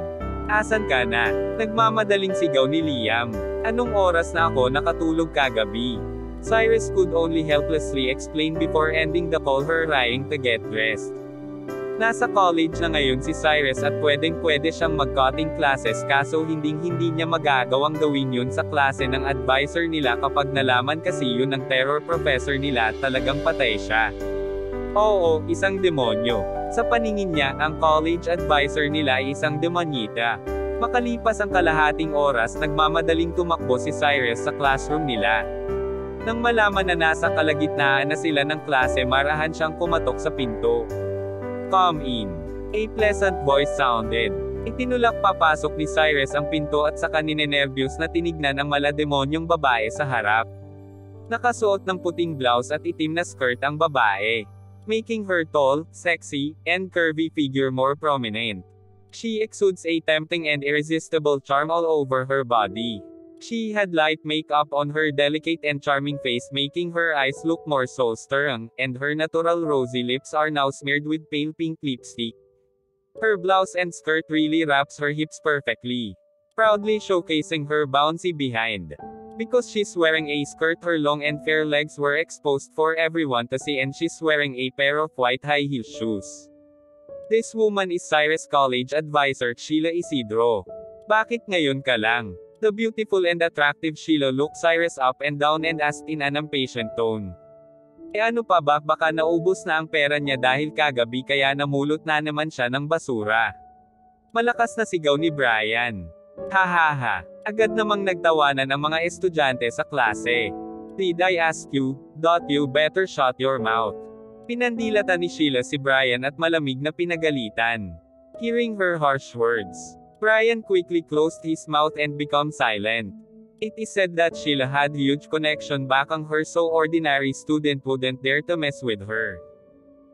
Asan ka na? Nagmamadaling sigaw ni Liam. Anong oras na ako nakatulog kagabi? Cyrus could only helplessly explain before ending the call her hurrying to get dressed. Nasa college na ngayon si Cyrus at pwedeng-pwede siyang mag-cutting classes kaso hindi niya magagawang gawin yun sa klase ng advisor nila kapag nalaman kasi yun ng terror professor nila talagang patay siya. Oo, isang demonyo. Sa paningin niya, ang college advisor nila ay isang demonyita. Makalipas ang kalahating oras nagmamadaling tumakbo si Cyrus sa classroom nila. Nang malaman na nasa kalagitnaan na sila ng klase marahan siyang kumatok sa pinto. Come in. A pleasant voice sounded. Itinulak papasok ni Cyrus ang pinto at saka ninenervyos na tinignan ang malademonyong babae sa harap. Nakasuot ng puting blouse at itim na skirt ang babae, making her tall, sexy, and curvy figure more prominent. She exudes a tempting and irresistible charm all over her body. She had light makeup on her delicate and charming face, making her eyes look more soul-stirring, and her natural rosy lips are now smeared with pale pink lipstick. Her blouse and skirt really wraps her hips perfectly, proudly showcasing her bouncy behind. Because she's wearing a skirt, her long and fair legs were exposed for everyone to see, and she's wearing a pair of white high heel shoes. This woman is Cyrus College advisor Sheila Isidro. Bakit ngayon ka lang? The beautiful and attractive Sheila looked Cyrus up and down and asked in an impatient tone. Ano pa ba, baka naubos na ang pera niya dahil kagabi kaya namulot na naman siya ng basura. Malakas na sigaw ni Brian. Hahaha. Agad namang nagtawanan ang mga estudyante sa klase. Did I ask you? You better shut your mouth. Pinandilatan ni Sheila si Brian at malamig na pinagalitan. Hearing her harsh words, Brian quickly closed his mouth and became silent. It is said that Sheila had huge connection backing her, so ordinary student wouldn't dare to mess with her.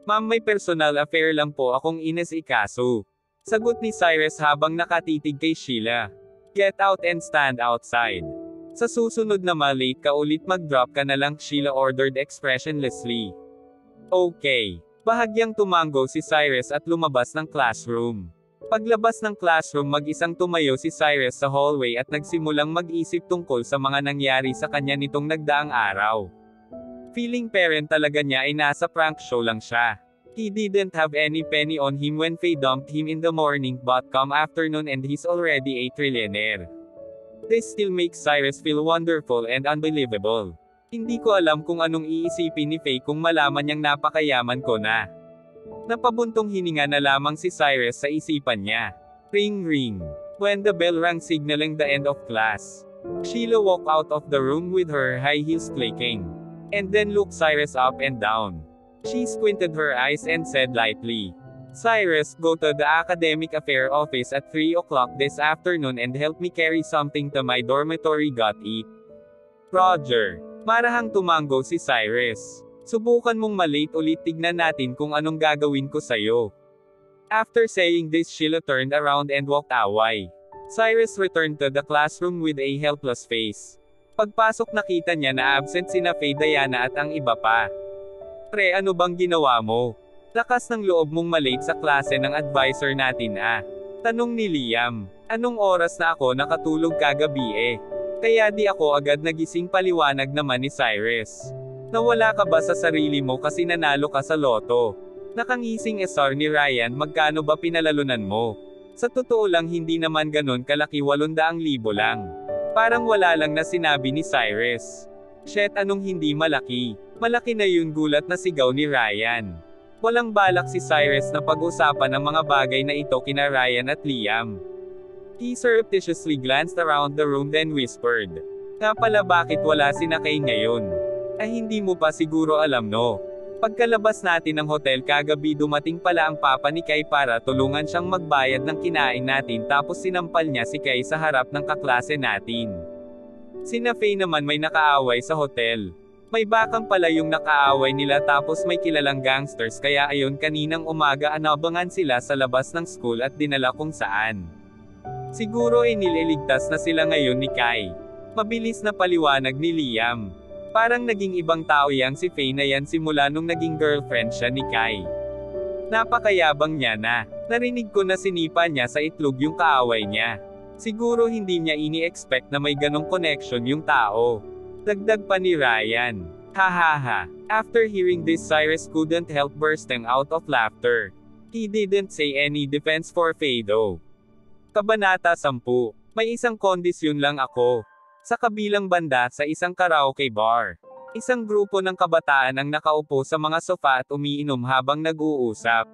Ma'am, may personal affair lang po akong inas-ikaso. Sagot ni Cyrus habang nakatitig kay Sheila. Get out and stand outside. Sa susunod na malate ka ulit, mag-drop ka na lang, Sheila ordered expressionlessly. Okay. Bahagyang tumango si Cyrus at lumabas ng classroom. Paglabas ng classroom, mag-isang tumayo si Cyrus sa hallway at nagsimulang mag-isip tungkol sa mga nangyari sa kanya nitong nagdaang araw. Feeling parent talaga niya ay nasa prank show lang siya. He didn't have any penny on him when Faye dumped him in the morning, but come afternoon and he's already a trillionaire. This still makes Cyrus feel wonderful and unbelievable. Hindi ko alam kung anong iisipin ni Faye kung malaman niyang napakayaman ko na. Napabuntong hininga na lamang si Cyrus sa isipan niya. Ring ring. When the bell rang signaling the end of class, Sheila walked out of the room with her high heels clicking. And then looked Cyrus up and down. She squinted her eyes and said lightly, Cyrus, go to the academic affair office at 3 o'clock this afternoon and help me carry something to my dormitory. Got it? Roger. Marahang tumango si Cyrus. Subukan mong malate ulit, tignan natin kung anong gagawin ko sa'yo. After saying this, Sheila turned around and walked away. Cyrus returned to the classroom with a helpless face. Pagpasok, nakita niya na absent sina Faye, Diana at ang iba pa. Pre, ano bang ginawa mo? Lakas ng loob mong malate sa klase ng advisor natin ah. Tanong ni Liam. Anong oras na ako nakatulog kagabi eh? Kaya di ako agad nagising, paliwanag naman ni Cyrus. Nawala ka ba sa sarili mo kasi nanalo ka sa loto? Nakangising SR ni Ryan, magkano ba pinalalunan mo? Sa totoo lang hindi naman ganun kalaki, 800,000 lang. Parang wala lang na sinabi ni Cyrus. Shit, anong hindi malaki? Malaki na yun, gulat na sigaw ni Ryan. Walang balak si Cyrus na pag-usapan ang mga bagay na ito kina Ryan at Liam. He surreptitiously glanced around the room then whispered. Nga pala, bakit wala si Kay ngayon? Hindi mo pa siguro alam no? Pagkalabas natin ng hotel kagabi, dumating pala ang papa ni Kay para tulungan siyang magbayad ng kinain natin, tapos sinampal niya si Kay sa harap ng kaklase natin. Sina Faye naman may nakaaway sa hotel. May bakang pala yung nakaaway nila, tapos may kilalang gangsters, kaya ayon kaninang umaga anabangan sila sa labas ng school at dinala kung saan. Siguro ay nililigtas na sila ngayon ni Kay. Mabilis na paliwanag ni Liam. Parang naging ibang tao yang si Faye na yan simula nung naging girlfriend siya ni Kay. Napakayabang niya na. Narinig ko na sinipa niya sa itlog yung kaaway niya. Siguro hindi niya ini-expect na may ganong connection yung tao. Dagdag pa ni Ryan. Hahaha. After hearing this, Cyrus couldn't help bursting out of laughter. He didn't say any defense for Faye though. Kabanata 10. May isang kondisyon lang ako. Sa kabilang banda, sa isang karaoke bar, isang grupo ng kabataan ang nakaupo sa mga sofa at umiinom habang nag-uusap.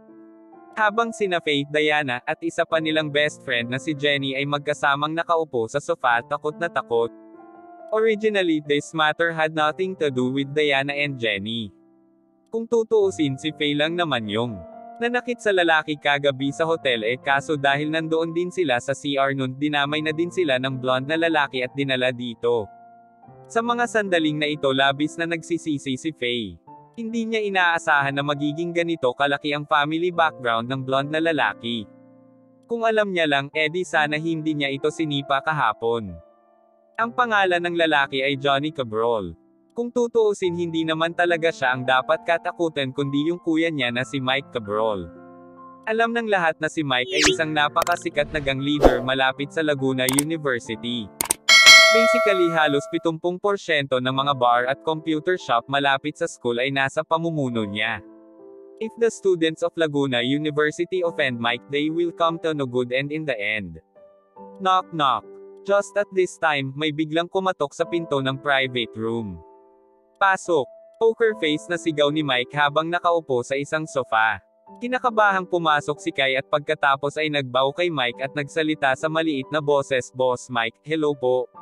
Habang sina Faye, Diana, at isa pa nilang best friend na si Jenny ay magkasamang nakaupo sa sofa, takot na takot. Originally, this matter had nothing to do with Diana and Jenny. Kung tutuusin, si Faye lang naman yung nanakit sa lalaki kagabi sa hotel, kaso dahil nandoon din sila sa CR nun, dinamay na din sila ng blonde na lalaki at dinala dito. Sa mga sandaling na ito, labis na nagsisisi si Faye. Hindi niya inaasahan na magiging ganito kalaki ang family background ng blonde na lalaki. Kung alam niya lang, edi sana hindi niya ito sinipa kahapon. Ang pangalan ng lalaki ay Johnny Cabrol. Kung tutuusin hindi naman talaga siya ang dapat katakutan kundi yung kuya niya na si Mike Cabrol. Alam ng lahat na si Mike ay isang napakasikat na gang leader malapit sa Laguna University. Basically halos 70% ng mga bar at computer shop malapit sa school ay nasa pamumuno niya. If the students of Laguna University offend Mike, they will come to no good end in the end. Knock knock. Just at this time, may biglang kumatok sa pinto ng private room. Pasok. Poker face na sigaw ni Mike habang nakaupo sa isang sofa. Kinakabahang pumasok si Kai at pagkatapos ay nagbow kay Mike at nagsalita sa maliit na boses, "Boss Mike, hello po."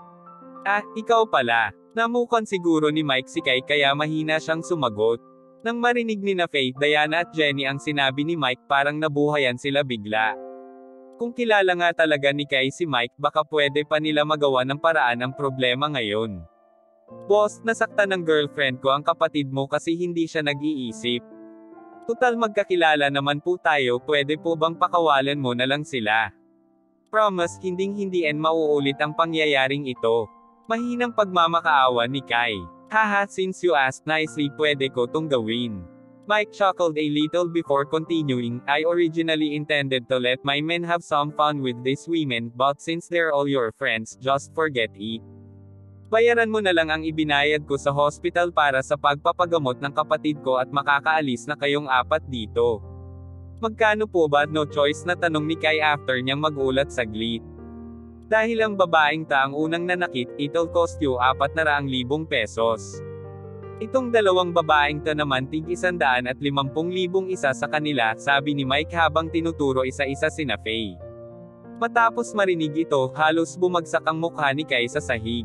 "Ah, ikaw pala." Namukan siguro ni Mike si Kai kaya mahina siyang sumagot. Nang marinig ni na Faith, Diana at Jenny ang sinabi ni Mike parang nabuhayan sila bigla. Kung kilala nga talaga ni Kai si Mike baka pwede pa nila magawa ng paraan ang problema ngayon. "Boss, nasaktan ng girlfriend ko ang kapatid mo kasi hindi siya nag-iisip. Tutal magkakilala naman po tayo, pwede po bang pakawalan mo na lang sila? Promise, hinding-hindi mauulit ang pangyayaring ito." Mahinang pagmamakaawa ni Kai. "Haha, since you asked nicely, pwede ko tong gawin." Mike chuckled a little before continuing, "I originally intended to let my men have some fun with these women, but since they're all your friends, just forget it. Bayaran mo na lang ang ibinayad ko sa hospital para sa pagpapagamot ng kapatid ko at makakaalis na kayong apat dito." "Magkano po ba?" No choice na tanong ni Kai after niyang magulat saglit. Dahil ang babaeng ta ang unang nanakit, it'll cost you 400,000 pesos. Itong dalawang babaeng ta naman tig 150,000 isa sa kanila, sabi ni Mike habang tinuturo isa-isa sina Faye. Matapos marinig ito, halos bumagsak ang mukha ni Kai sa sahig.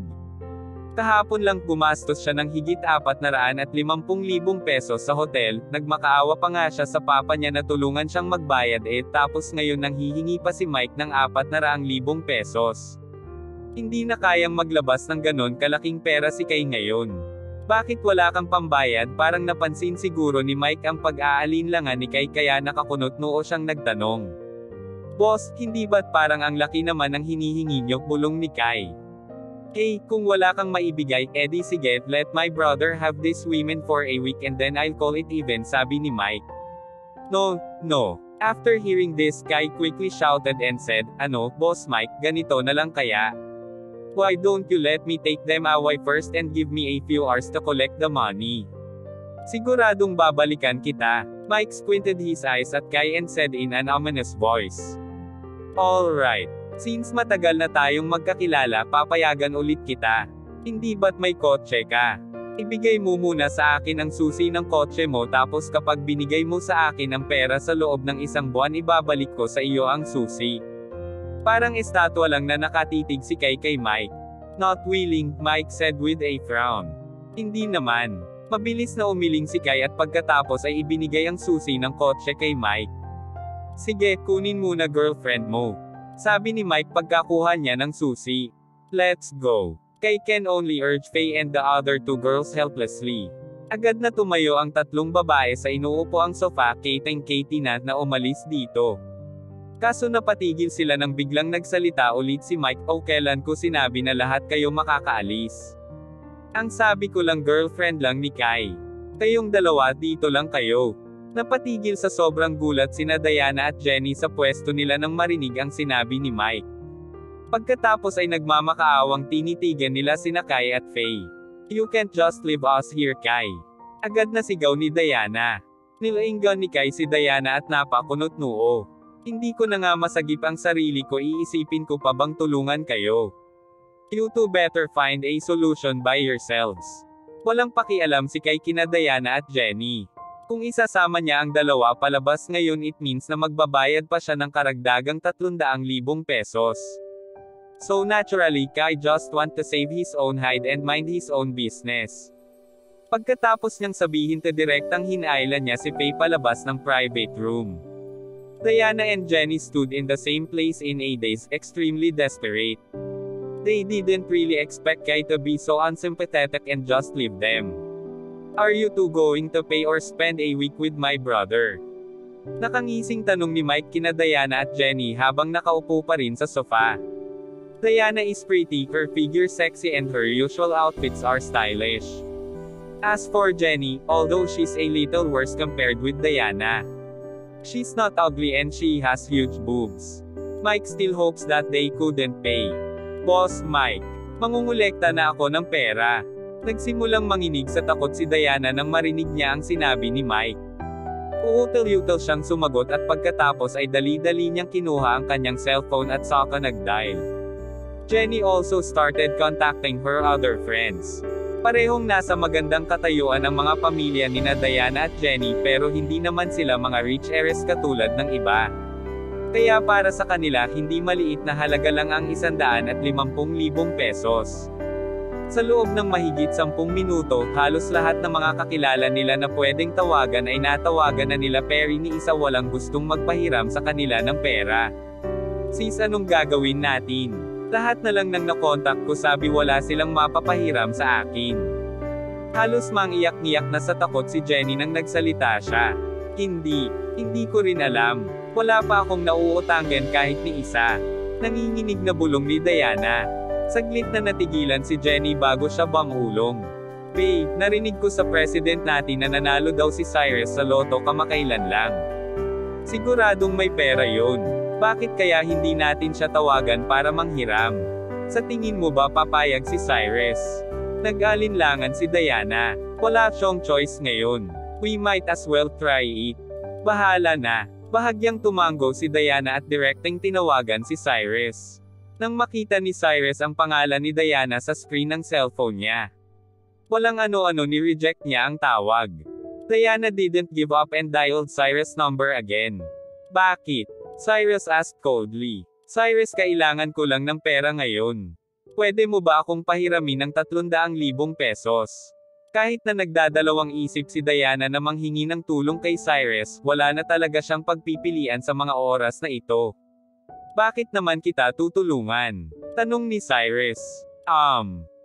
Kahapon lang gumastos siya ng higit 450,000 pesos sa hotel, nagmakaawa pa nga siya sa papa niya na tulungan siyang magbayad tapos ngayon nang hihingi pa si Mike ng 400,000 pesos. Hindi na kayang maglabas ng ganon kalaking pera si Kai ngayon. Bakit wala kang pambayad? Parang napansin siguro ni Mike ang pag-aalinlangan ni Kai kaya nakakunot noo siyang nagtanong. "Boss, hindi ba't parang ang laki naman ang hinihingi niyo?" bulong ni Kai. "Hey, kung wala kang maibigay, edi sige, let my brother have these women for a week and then I'll call it even," sabi ni Mike. No. After hearing this, Kai quickly shouted and said, "Ano, Boss Mike, ganito na lang kaya? Why don't you let me take them away first and give me a few hours to collect the money? Siguradong babalikan kita." Mike squinted his eyes at Kai and said in an ominous voice, "Alright. Since matagal na tayong magkakilala, papayagan ulit kita. Hindi ba't may kotse ka? Ibigay mo muna sa akin ang susi ng kotse mo tapos kapag binigay mo sa akin ang pera sa loob ng 1 buwan ibabalik ko sa iyo ang susi." Parang estatwa lang na nakatitig si Kai kay Mike. "Not willing," Mike said with a frown. "Hindi naman." Mabilis na umiling si Kai at pagkatapos ay ibinigay ang susi ng kotse kay Mike. "Sige, kunin muna girlfriend mo," sabi ni Mike pagkakuha niya ng susi. "Let's go." Kai can only urge Faye and the other two girls helplessly. Agad na tumayo ang tatlong babae sa inuupuang sofa, Katie na umalis dito. Kaso napatigil sila nang biglang nagsalita ulit si Mike, "O kailan ko sinabi na lahat kayo makakaalis? Ang sabi ko lang girlfriend lang ni Kai. Kayong dalawa dito lang kayo." Napatigil sa sobrang gulat sina Diana at Jenny sa pwesto nila nang marinig ang sinabi ni Mike. Pagkatapos ay nagmamakaawang tinitigan nila sina Kai at Faye. "You can't just leave us here, Kai." Agad na sigaw ni Diana. Nilainggan ni Kai si Diana at napakunot noo. "Hindi ko na nga masagip ang sarili ko, iisipin ko pa bang tulungan kayo? You two better find a solution by yourselves." Walang pakialam si Kai kina Diana at Jenny. Kung isasama niya ang dalawa palabas ngayon it means na magbabayad pa siya ng karagdagang 300,000 pesos. So naturally, Kai just want to save his own hide and mind his own business. Pagkatapos niyang sabihin to direktang hinailan niya si Faye palabas ng private room. Diana and Jenny stood in the same place in a daze, extremely desperate. They didn't really expect Kai to be so unsympathetic and just leave them. "Are you two going to pay or spend a week with my brother?" Nakangising tanong ni Mike kina Diana at Jenny habang nakaupo pa rin sa sofa. Diana is pretty, her figure sexy and her usual outfits are stylish. As for Jenny, although she's a little worse compared with Diana, she's not ugly and she has huge boobs. Mike still hopes that they couldn't pay. Boss Mike, mangungulekta na ako ng pera. Nagsimulang manginig sa takot si Diana nang marinig niya ang sinabi ni Mike. Uutal-utal siyang sumagot at pagkatapos ay dali-dali niyang kinuha ang kanyang cellphone at saka nag-dial. Jenny also started contacting her other friends. Parehong nasa magandang katayuan ang mga pamilya nina Diana at Jenny pero hindi naman sila mga rich heiress katulad ng iba. Kaya para sa kanila hindi maliit na halaga lang ang 150,000 pesos. Sa loob ng mahigit 10 minuto, halos lahat ng mga kakilala nila na pwedeng tawagan ay natawagan na nila Perry ni isa walang gustong magpahiram sa kanila ng pera. Sis, anong gagawin natin? Lahat na lang nang nakontak ko sabi wala silang mapapahiram sa akin. Halos mangiyak-ngiyak na sa takot si Jenny nang nagsalita siya. Hindi ko rin alam. Wala pa akong nauutangan kahit ni isa. Nanginginig na bulong ni Diana. Saglit na natigilan si Jenny bago siya bumulong. Babe, narinig ko sa president natin na nanalo daw si Cyrus sa loto kamakailan lang. Siguradong may pera yon. Bakit kaya hindi natin siya tawagan para manghiram? Sa tingin mo ba papayag si Cyrus? Nag-alinlangan si Diana. Wala siyang choice ngayon. We might as well try it. Bahala na. Bahagyang tumango si Diana at direkteng tinawagan si Cyrus. Nang makita ni Cyrus ang pangalan ni Diana sa screen ng cellphone niya. Walang ano-ano ni-reject niya ang tawag. Diana didn't give up and dialed Cyrus' number again. Bakit? Cyrus asked coldly. Cyrus, kailangan ko lang ng pera ngayon. Pwede mo ba akong pahiramin ng 300,000 pesos? Kahit na nagdadalawang isip si Diana na manghingi ng tulong kay Cyrus, wala na talaga siyang pagpipilian sa mga oras na ito. Bakit naman kita tutulungan? Tanong ni Cyrus.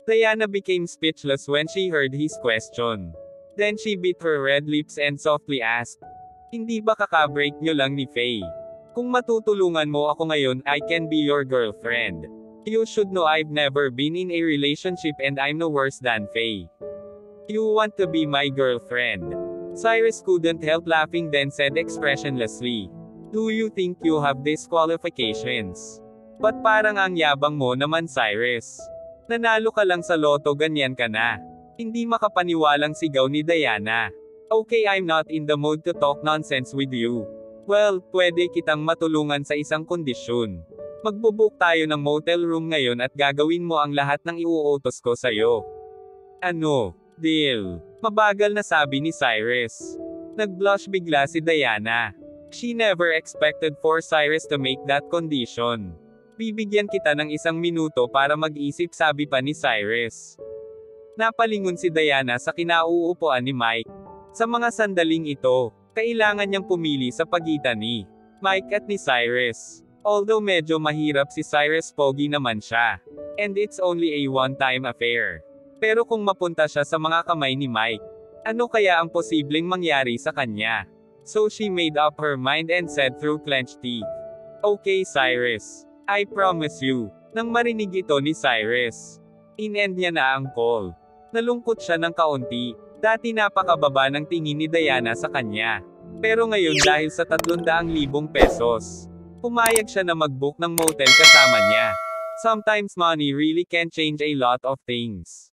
Diana became speechless when she heard his question. Then she bit her red lips and softly asked, hindi ba kakabreak nyo lang ni Faye? Kung matutulungan mo ako ngayon, I can be your girlfriend. You should know I've never been in a relationship and I'm no worse than Faye. You want to be my girlfriend? Cyrus couldn't help laughing then said expressionlessly. Do you think you have these qualifications? But parang ang yabang mo naman, Cyrus. Nanalo ka lang sa loto, ganyan ka na. Hindi makapaniwalang sigaw ni Diana. Okay, I'm not in the mood to talk nonsense with you. Well, pwede kitang matulungan sa isang kondisyon. Magbubook tayo ng motel room ngayon at gagawin mo ang lahat ng iuutos ko sa'yo. Ano? Deal. Mabagal na sabi ni Cyrus. Nag-blush bigla si Diana. She never expected for Cyrus to make that condition. Bibigyan kita ng 1 minuto para mag-isip, sabi pa ni Cyrus. Napalingon si Diana sa kinauupuan ni Mike. Sa mga sandaling ito, kailangan niyang pumili sa pagitan ni Mike at ni Cyrus. Although medyo mahirap si Cyrus, pogi naman siya. And it's only a one-time affair. Pero kung mapunta siya sa mga kamay ni Mike, ano kaya ang posibleng mangyari sa kanya? So she made up her mind and said through clenched teeth, okay Cyrus, I promise you. Nang marinig ito ni Cyrus, in-end niya na ang call. Nalungkot siya ng kaunti. Dati napakababa ng tingin ni Diana sa kanya. Pero ngayon dahil sa 300,000 pesos, pumayag siya na mag-book ng motel kasama niya. Sometimes money really can change a lot of things.